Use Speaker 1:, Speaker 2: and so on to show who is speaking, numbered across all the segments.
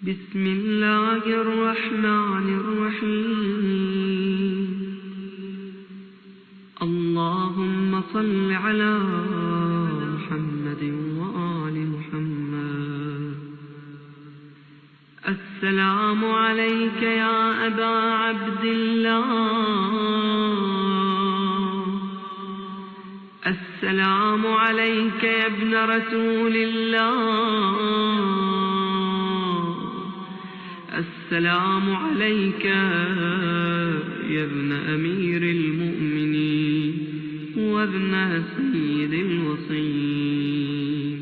Speaker 1: بسم الله الرحمن الرحيم. اللهم صل على محمد وآل محمد. السلام عليك يا أبا عبد الله. السلام عليك يا ابن رسول الله. السلام عليك يا ابن أمير المؤمنين وابن سيد الوصيين.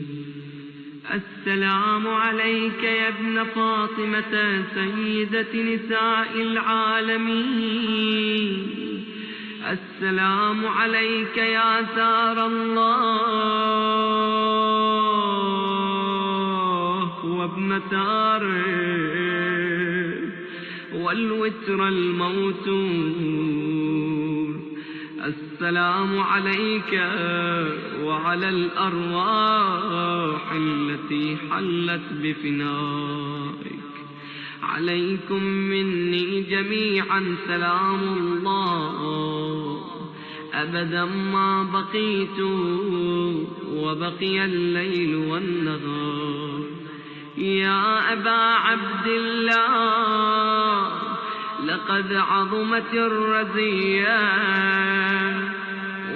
Speaker 1: السلام عليك يا ابن فاطمة سيدة نساء العالمين. السلام عليك يا ثار الله وابن ثاره والوتر الموتور. السلام عليك وعلى الأرواح التي حلت بفنائك. عليكم مني جميعا سلام الله أبدا ما بقيت وبقي الليل والنهار. يا أبا عبد الله لقد عظمت الرزية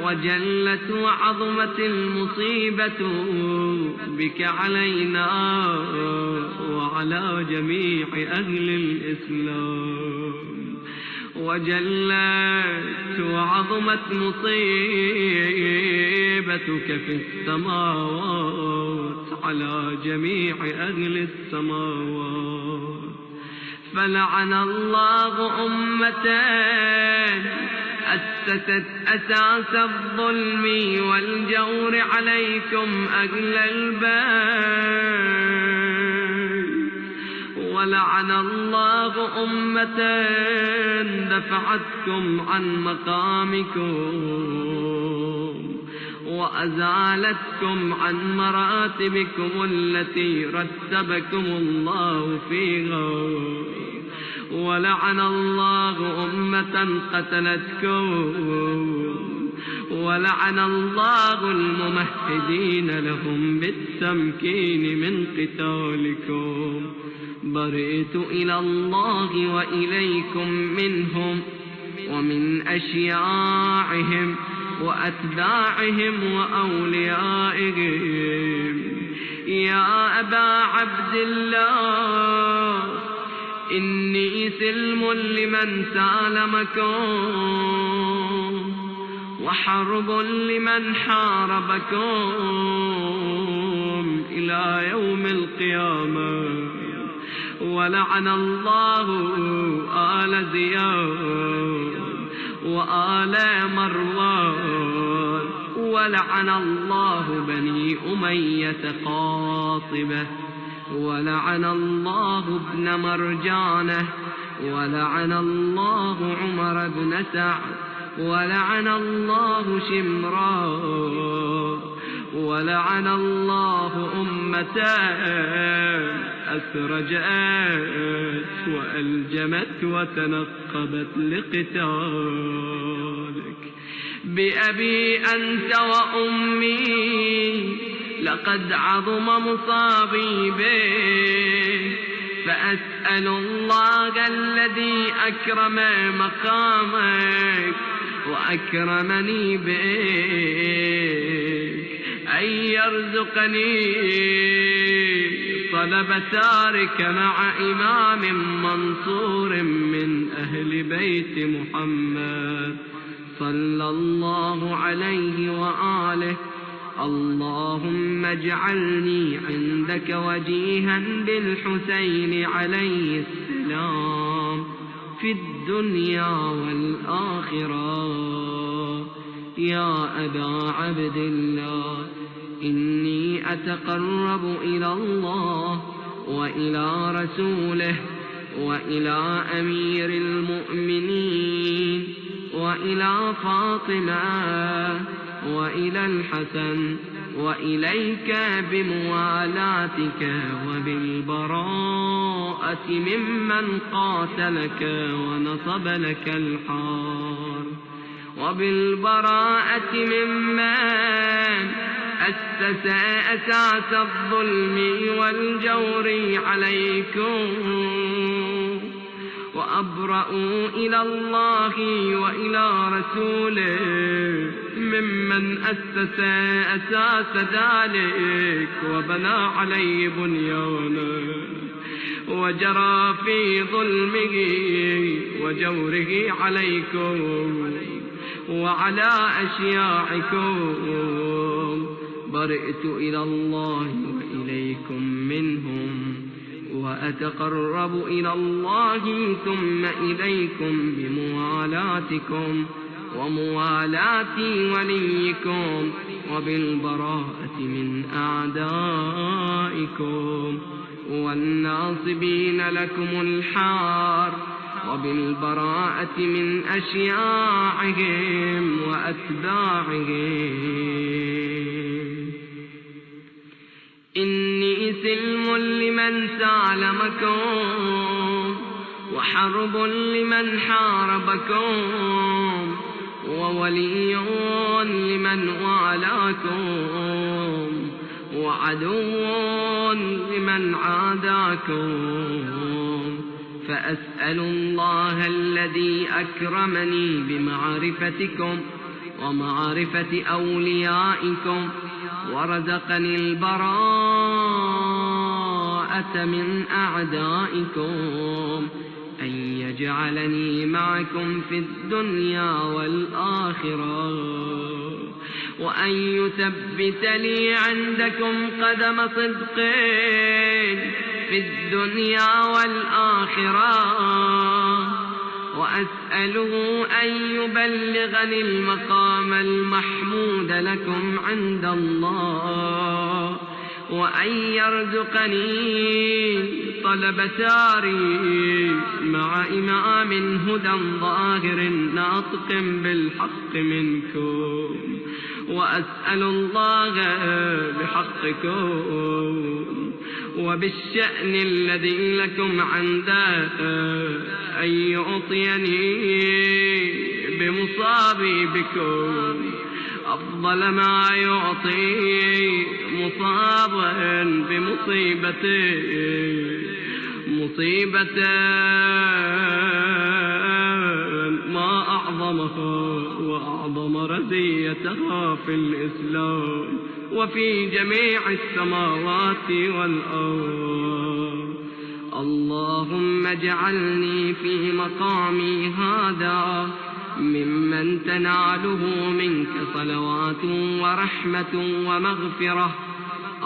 Speaker 1: وجلت وعظمت المصيبة بك علينا وعلى جميع أهل الإسلام. وجلت وعظمت مصيبتك في السماوات على جميع أهل السماوات. فلعن الله أمة أسست أساس الظلم والجور عليكم أهل البيت. ولعن الله أمة دفعتكم عن مقامكم وأزالتكم عن مراتبكم التي رتبكم الله فيها. ولعن الله أمة قتلتكم. ولعن الله الممهدين لهم بالتمكين من قتالكم. برئت إلى الله وإليكم منهم ومن أشياعهم وأتباعهم وأوليائهم. يا أبا عبد الله إني سلم لمن سالمكم وحرب لمن حاربكم إلى يوم القيامة. ولعن الله آل زياد وآل مروان. ولعن الله بني أمية قاطبة. ولعن الله ابن مرجانة. ولعن الله عمر بن سعد. ولعن الله شمران. ولعن الله أمة أسرجت وألجمت وتنقبت لقتالك. بأبي أنت وأمي لقد عظم مصابي بك. فأسأل الله الذي أكرم مقامك وأكرمني بك أن يرزقني طلب ثارك مع إمام منصور من أهل بيت محمد صلى الله عليه وآله. اللهم اجعلني عندك وجيها بالحسين عليه السلام في الدنيا والآخرة. يا أبا عبد الله إني أتقرب إلى الله وإلى رسوله وإلى أمير المؤمنين وإلى فاطمة وإلى الحسن وإليك بموالاتك وبالبراءة بالبراءة ممن قاتلك ونصب لك الحار، وبالبراءة ممن أسس أساس الظلم والجور عليكم، وأبرأوا إلى الله وإلى رسوله ممن أسس أساس ذلك وبنى عليه بنيانا وجرى في ظلمه وجوره عليكم وعلى أشياعكم. برئت إلى الله وإليكم منهم، وأتقرب إلى الله ثم إليكم بموالاتكم وموالاة وليكم، وبالبراءة من أعدائكم والناصبين لكم الحار، وبالبراءة من أشياعهم وأتباعهم. إني سلم لمن سالمكم، وحرب لمن حاربكم، وولي لمن والاكم، وعدو لمن عاداكم. فأسأل الله الذي أكرمني بمعرفتكم ومعرفة أوليائكم ورزقني البراءة من أعدائكم أن يجعلني معكم في الدنيا والآخرة، وأن يثبت لي عندكم قدم صدق في الدنيا والآخرة، وأسأله أن يبلغني المقام المحمود لكم عند الله، وأن يرزقني طلب ساري مع إمام هدى ظاهر ناطق بالحق منكم. وأسأل الله بحقكم وبالشأن الذي لكم عنده أن يعطيني بمصابي بكم أفضل ما يعطي مصابا بمصيبته، مصيبة ما أعظمها وأعظم رزيتها في الإسلام وفي جميع السماوات والأرض. اللهم اجعلني في مقامي هذا ممن تناله منك صلوات ورحمة ومغفرة.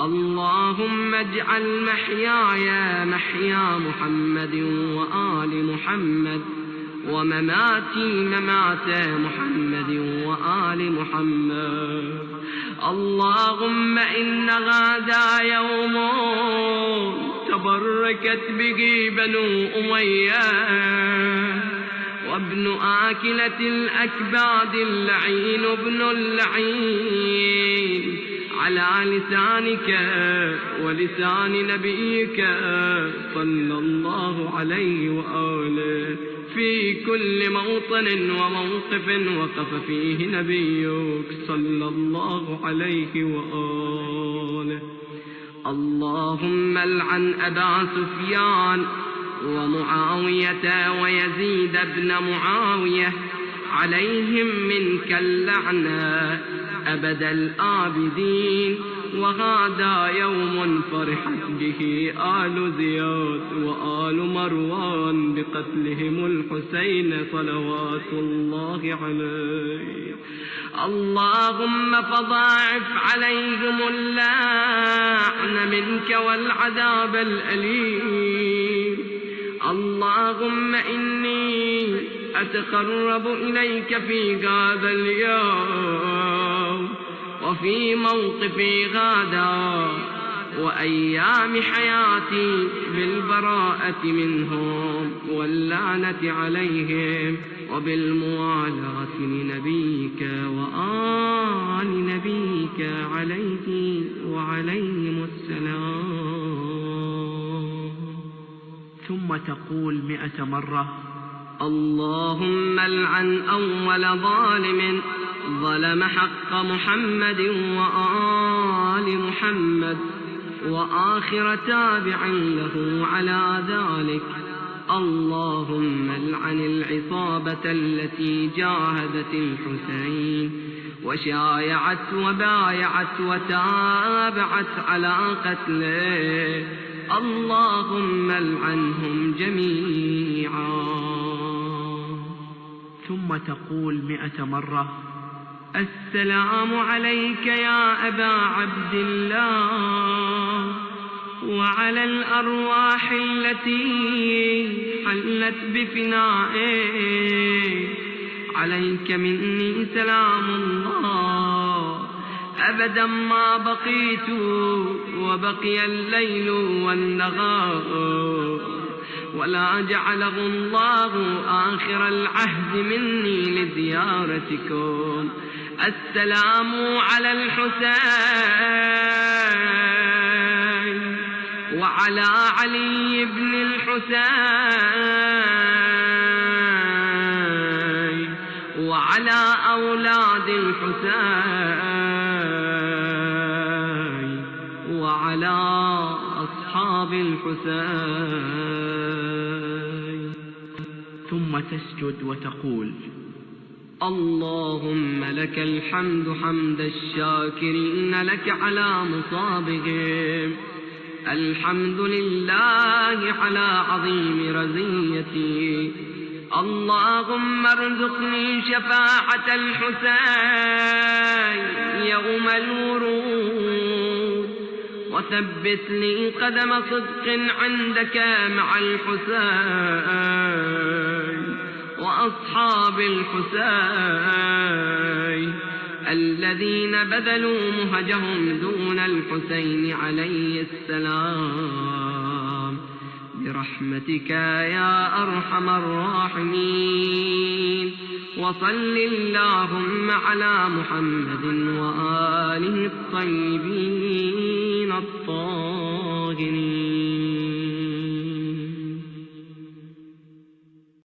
Speaker 1: اللهم اجعل محياي محيا محمد وآل محمد، ومماتي ممات محمد وآل محمد. اللهم إن هذا يوم تبركت به بنو أمية وابن آكلة الأكباد اللعين ابن اللعين على لسانك ولسان نبيك صلى الله عليه وآله في كل موطن وموقف وقف فيه نبيك صلى الله عليه وآله. اللهم العن أبا سفيان ومعاوية ويزيد بن معاوية، عليهم منك اللعنة أبد الآبدين. وهذا يوم فرحت به آل زياد وآل مروان بقتلهم الحسين صلوات الله عليه. اللهم فضاعف عليهم اللعن منك والعذاب الأليم. اللهم إني أتقرب إليك في هذا اليوم وفي موقفي غدا وأيام حياتي بالبراءة منهم واللعنة عليهم وبالموالاة لنبيك وآل نبيك عليه وعليهم السلام. ثم تقول 100 مرة:
Speaker 2: اللهم العن أول ظالم ظلم حق محمد وآل محمد، وآخر تابع له على ذلك. اللهم العن العصابة التي جاهدت الحسين وشايعت وبايعت وتابعت على قتله، اللهم العنهم جميعا.
Speaker 1: ثم تقول 100 مرة: السلام عليك يا أبا عبد الله، وعلى الأرواح التي حلت بفنائك، عليك مني سلام الله أبدا ما بقيت وبقي الليل والنهار، ولا جعله الله آخر العهد مني لزيارتكم. السلام على الحسين وعلى علي بن الحسين وعلى أولاد الحسين وعلى أصحاب الحسين. ثم تسجد وتقول:
Speaker 2: اللهم لك الحمد حمد الشاكرين لك على مصابهم، الحمد لله على عظيم رزيتي. اللهم ارزقني شفاعة الحسين يوم الورود، وثبت لي قدم صدق عندك مع الحسين وأصحاب الحسين الذين بذلوا مهجهم دون الحسين عليه السلام، برحمتك يا أرحم الراحمين. وصل اللهم على محمد وآله الطيبين الطاهرين.